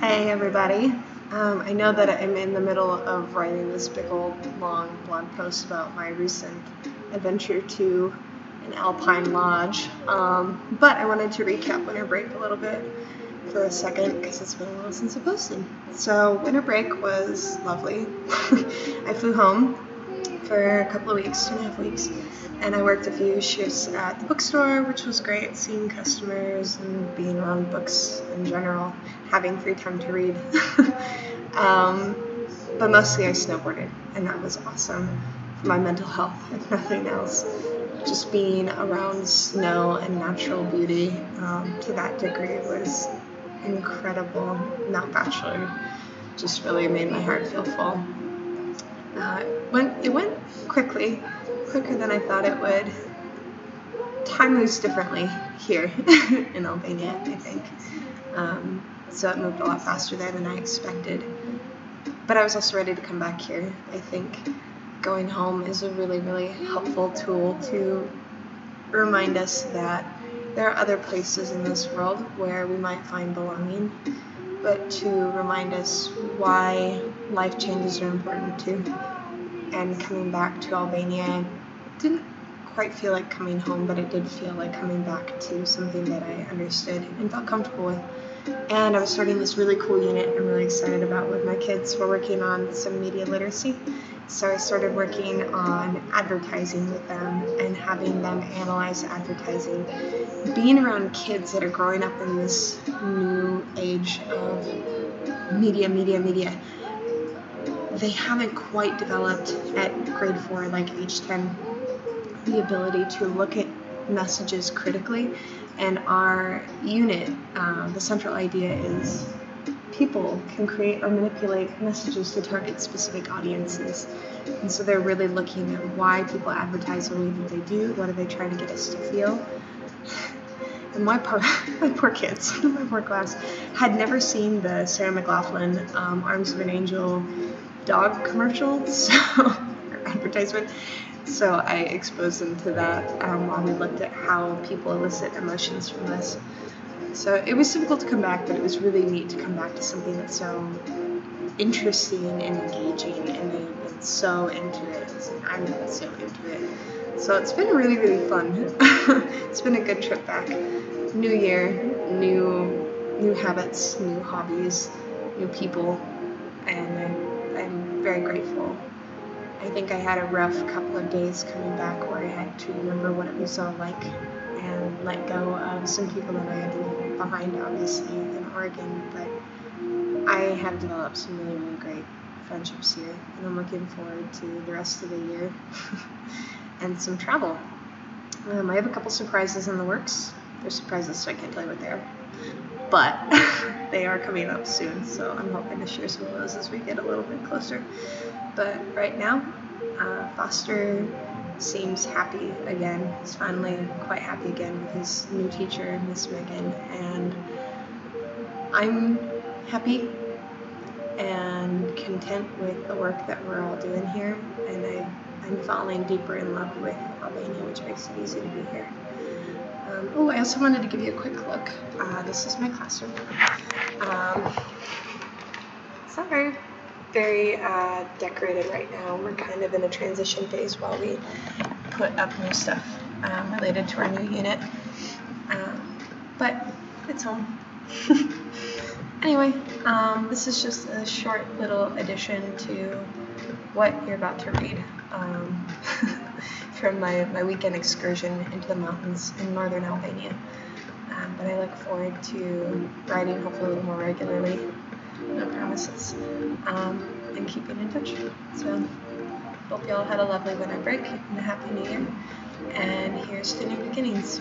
Hey everybody. I know that I'm in the middle of writing this big old long blog post about my recent adventure to an alpine lodge, but I wanted to recap winter break a little bit for a second because it's been a while since I posted. So winter break was lovely. I flew home for a couple of weeks, 2.5 weeks, and I worked a few shifts at the bookstore, which was great, seeing customers and being around books in general, having free time to read. But mostly I snowboarded, and that was awesome for my mental health, if nothing else. Just being around snow and natural beauty to that degree was incredible. That bachelor just really made my heart feel full. It went quickly, quicker than I thought it would. Time moves differently here in Albania, I think. So it moved a lot faster there than I expected. But I was also ready to come back here. I think going home is a really, really helpful tool to remind us that there are other places in this world where we might find belonging, but to remind us why life changes are important too. And coming back to Albania didn't quite feel like coming home, but it did feel like coming back to something that I understood and felt comfortable with. And I was starting this really cool unit I'm really excited about with my kids. We're working on some media literacy. So I started working on advertising with them and having them analyze advertising. Being around kids that are growing up in this new age of media, they haven't quite developed at grade 4, like age 10, the ability to look at messages critically. And our unit, the central idea is people can create or manipulate messages to target specific audiences. And so they're really looking at why people advertise the way that they do, what are they trying to get us to feel. And my poor kids, my poor class, had never seen the Sarah McLachlan Arms of an Angel dog commercial, or advertisement. So I exposed them to that while we looked at how people elicit emotions from this. So it was difficult to come back, but it was really neat to come back to something that's so interesting and engaging, and they've been so into it, and I'm so into it. So it's been really, really fun. It's been a good trip back. New year, new habits, new hobbies, new people, and I'm very grateful. I think I had a rough couple of days coming back where I had to remember what it was all like and let go of some people that I had left behind, obviously, in Oregon. But I have developed some really, really great friendships here, and I'm looking forward to the rest of the year and some travel. I have a couple surprises in the works. They're surprises, so I can't tell you what they are. But they are coming up soon, so I'm hoping to share some of those as we get a little bit closer. But right now, Foster seems happy again. He's finally quite happy again with his new teacher, Miss Megan, and I'm happy and content with the work that we're all doing here, and I'm falling deeper in love with Albania, which makes it easy to be here. I also wanted to give you a quick look. This is my classroom. It's not very decorated right now. We're kind of in a transition phase while we put up new stuff related to our new unit. But it's home. Anyway, this is just a short little addition to what you're about to read from my weekend excursion into the mountains in northern Albania. But I look forward to writing hopefully a little more regularly, no promises, and keeping in touch. So hope y'all had a lovely winter break and a happy new year, and here's to new beginnings.